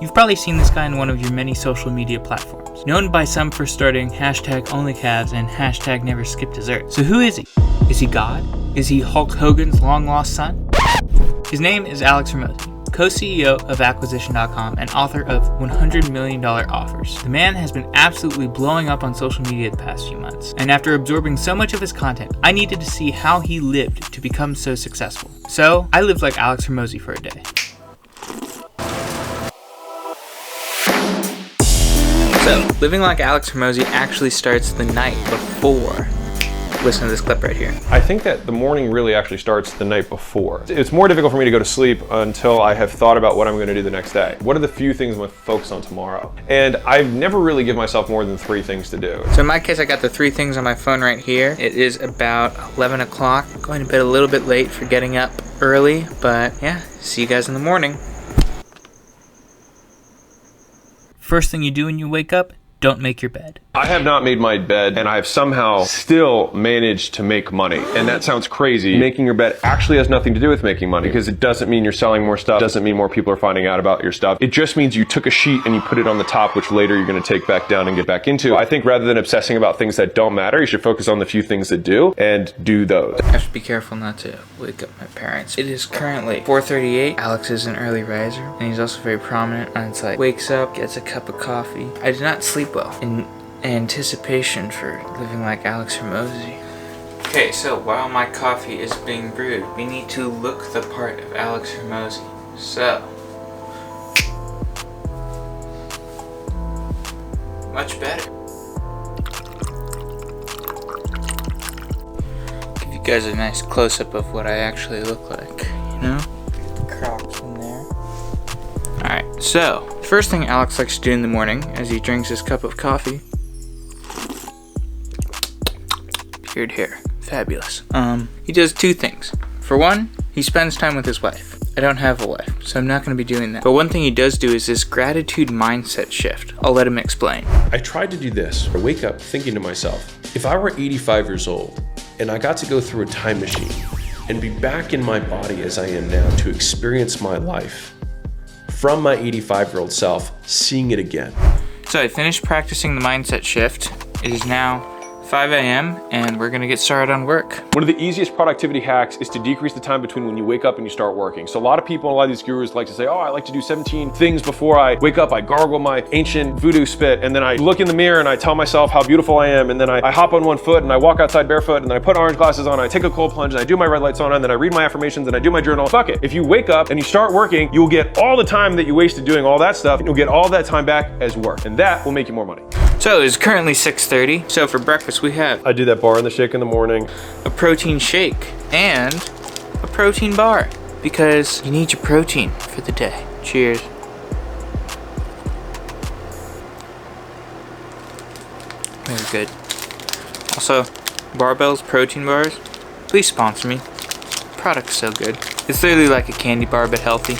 You've probably seen this guy on one of your many social media platforms, known by some for starting #OnlyCabs and #NeverSkipDessert. So who is he? Is he God? Is he Hulk Hogan's long-lost son? His name is Alex Hormozi, co-CEO of Acquisition.com and author of $100 Million Offers. The man has been absolutely blowing up on social media the past few months, and after absorbing so much of his content, I needed to see how he lived to become so successful. So, I lived like Alex Hormozi for a day. So, living like Alex Hormozi actually starts the night before. Listen to this clip right here. I think that the morning really actually starts the night before. It's more difficult for me to go to sleep until I have thought about what I'm gonna do the next day. What are the few things I'm gonna focus on tomorrow? And I've never really given myself more than 3 things to do. So in my case, I got the 3 things on my phone right here. It is about 11 o'clock. Going to bed a little bit late for getting up early, but yeah, see you guys in the morning. First thing you do when you wake up, don't make your bed. I have not made my bed, and I have somehow still managed to make money. And that sounds crazy. Making your bed actually has nothing to do with making money, because it doesn't mean you're selling more stuff, doesn't mean more people are finding out about your stuff. It just means you took a sheet and you put it on the top, which later you're gonna take back down and get back into. I think rather than obsessing about things that don't matter, you should focus on the few things that do, and do those. I have to be careful not to wake up my parents. It is currently 4:38. Alex is an early riser, and he's also very prominent on his like, wakes up, gets a cup of coffee. I did not sleep well in anticipation for living like Alex Hormozi. Okay, so while my coffee is being brewed, we need to look the part of Alex Hormozi. So, much better. Give you guys a nice close-up of what I actually look like, you know? Get the crocs in there. Alright, so, first thing Alex likes to do in the morning as he drinks his cup of coffee. Beard hair. Fabulous. He does 2 things. For one, he spends time with his wife. I don't have a wife, so I'm not going to be doing that. But one thing he does do is this gratitude mindset shift. I'll let him explain. I tried to do this. I wake up thinking to myself, if I were 85 years old and I got to go through a time machine and be back in my body as I am now to experience my life from my 85-year-old self, seeing it again. So I finished practicing the mindset shift. It is now 5 a.m. and we're gonna get started on work. One of the easiest productivity hacks is to decrease the time between when you wake up and you start working. So a lot of people, a lot of these gurus like to say, oh, I like to do 17 things before I wake up. I gargle my ancient voodoo spit, and then I look in the mirror and I tell myself how beautiful I am, and then I hop on one foot and I walk outside barefoot, and then I put orange glasses on, I take a cold plunge, and I do my red light sauna, and then I read my affirmations and I do my journal. Fuck it. If you wake up and you start working, you'll get all the time that you wasted doing all that stuff, and you'll get all that time back as work, and that will make you more money. So it's currently 6:30. So for breakfast we have I do that bar and the shake in the morning, a protein shake and a protein bar, because you need your protein for the day. Cheers. Very good. Also, Barbell's protein bars, please sponsor me. Product's so good. It's literally like a candy bar but healthy.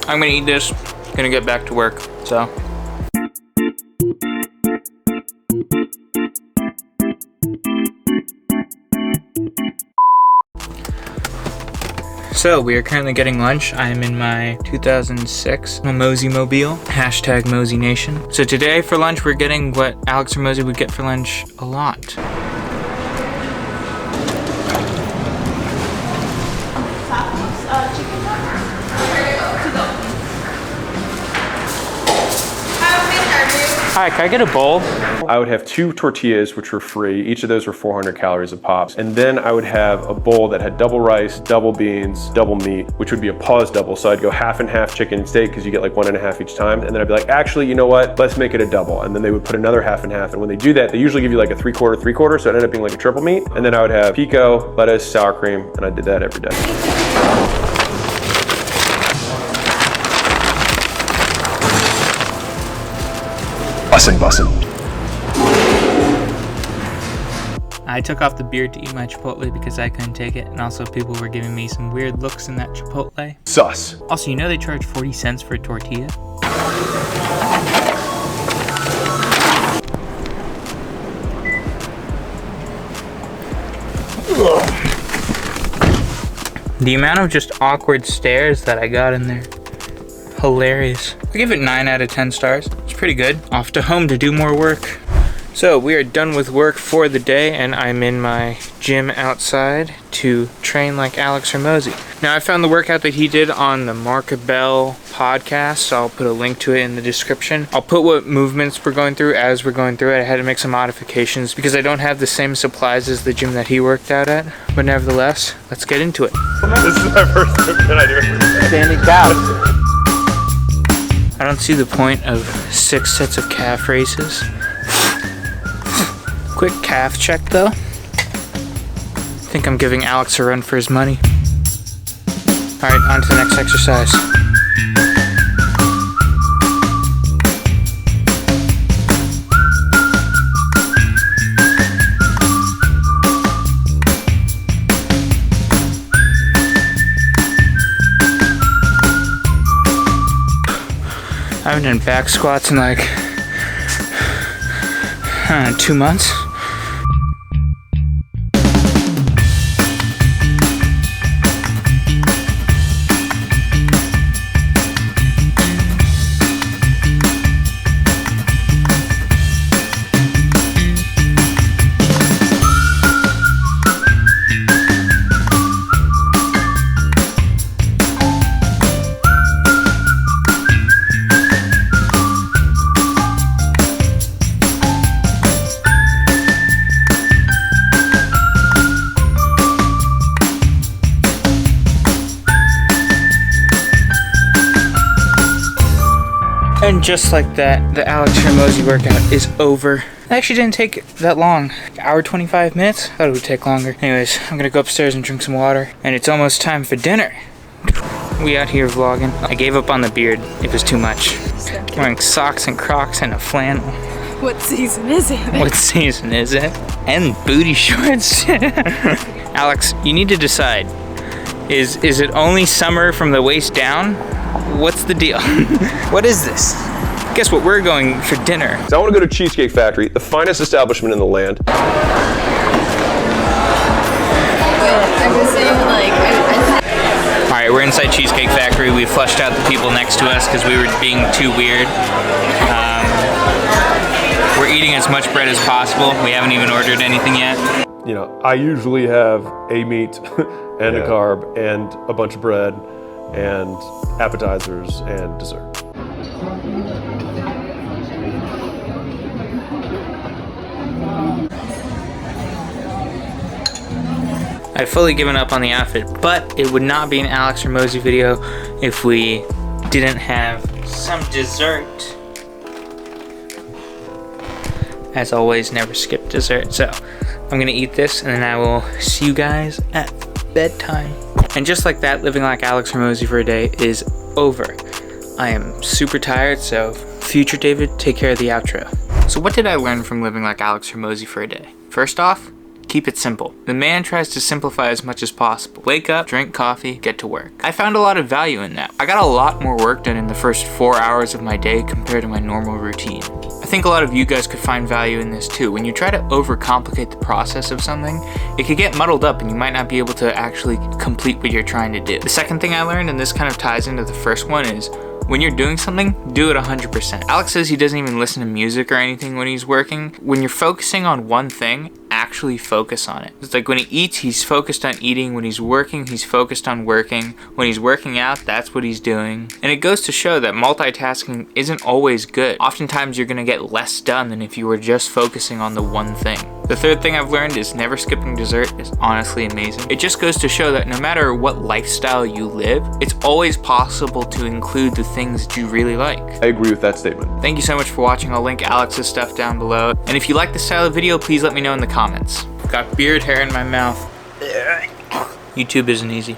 I'm gonna eat this, gonna get back to work, so. So we are currently getting lunch. I am in my 2006 Hormozi Mobile, #Mozi Nation. So today for lunch we're getting what Alex Hormozi would get for lunch a lot. Hi, can I get a bowl? I would have 2 tortillas, which were free. Each of those were 400 calories a pop. And then I would have a bowl that had double rice, double beans, double meat, which would be a pause double. So I'd go half and half chicken and steak, because you get like 1 1/2 each time. And then I'd be like, actually, you know what? Let's make it a double. And then they would put another half and half. And when they do that, they usually give you like a 3/4. So it ended up being like a triple meat. And then I would have pico, lettuce, sour cream, and I did that every day. Bussin'. I took off the beard to eat my Chipotle because I couldn't take it, and also people were giving me some weird looks in that Chipotle. Sus. Also, you know they charge 40 cents for a tortilla? The amount of just awkward stares that I got in there hilarious. I give it 9 out of 10 stars. It's pretty good. Off to home to do more work. So we are done with work for the day, and I'm in my gym outside to train like Alex Hormozi. Now I found the workout that he did on the Mark Bell podcast, so I'll put a link to it in the description. I'll put what movements we're going through as we're going through it. I had to make some modifications because I don't have the same supplies as the gym that he worked out at, but nevertheless, let's get into it. This is my first good idea. Standing calf. I don't see the point of 6 sets of calf raises. Quick calf check though. I think I'm giving Alex a run for his money. Alright, on to the next exercise. I haven't done back squats in like 2 months. And just like that, the Alex Hormozi workout is over. It actually didn't take that long. Hour 25 minutes? I thought it would take longer. Anyways, I'm gonna go upstairs and drink some water. And it's almost time for dinner. We out here vlogging. I gave up on the beard. It was too much. Wearing socks and Crocs and a flannel. What season is it? What season is it? And booty shorts. Alex, you need to decide. Is it only summer from the waist down? What's the deal? What is this? Guess what? We're going for dinner. So I want to go to Cheesecake Factory, the finest establishment in the land. I was saying Alright, we're inside Cheesecake Factory. We flushed out the people next to us because we were being too weird. We're eating as much bread as possible. We haven't even ordered anything yet. You know, I usually have a meat and a carb and a bunch of bread and appetizers and dessert. I've fully given up on the outfit, but it would not be an Alex Hormozi video if we didn't have some dessert. As always, never skip dessert. So I'm gonna eat this and then I will see you guys at bedtime. And just like that, living like Alex Hormozi for a day is over. I am super tired, so future David, take care of the outro. So what did I learn from living like Alex Hormozi for a day? First off, keep it simple. The man tries to simplify as much as possible. Wake up, drink coffee, get to work. I found a lot of value in that. I got a lot more work done in the first 4 hours of my day compared to my normal routine. I think a lot of you guys could find value in this too. When you try to overcomplicate the process of something, it could get muddled up and you might not be able to actually complete what you're trying to do. The second thing I learned, and this kind of ties into the first one, is when you're doing something, do it 100%. Alex says he doesn't even listen to music or anything when he's working. When you're focusing on one thing, actually focus on it. It's like when he eats, he's focused on eating. When he's working, he's focused on working. When he's working out, that's what he's doing. And it goes to show that multitasking isn't always good. Oftentimes you're gonna get less done than if you were just focusing on the one thing. The third thing I've learned is never skipping dessert is honestly amazing. It just goes to show that no matter what lifestyle you live, it's always possible to include the things that you really like. I agree with that statement. Thank you so much for watching. I'll link Alex's stuff down below. And if you like this style of video, please let me know in the comments. Got beard hair in my mouth. YouTube isn't easy.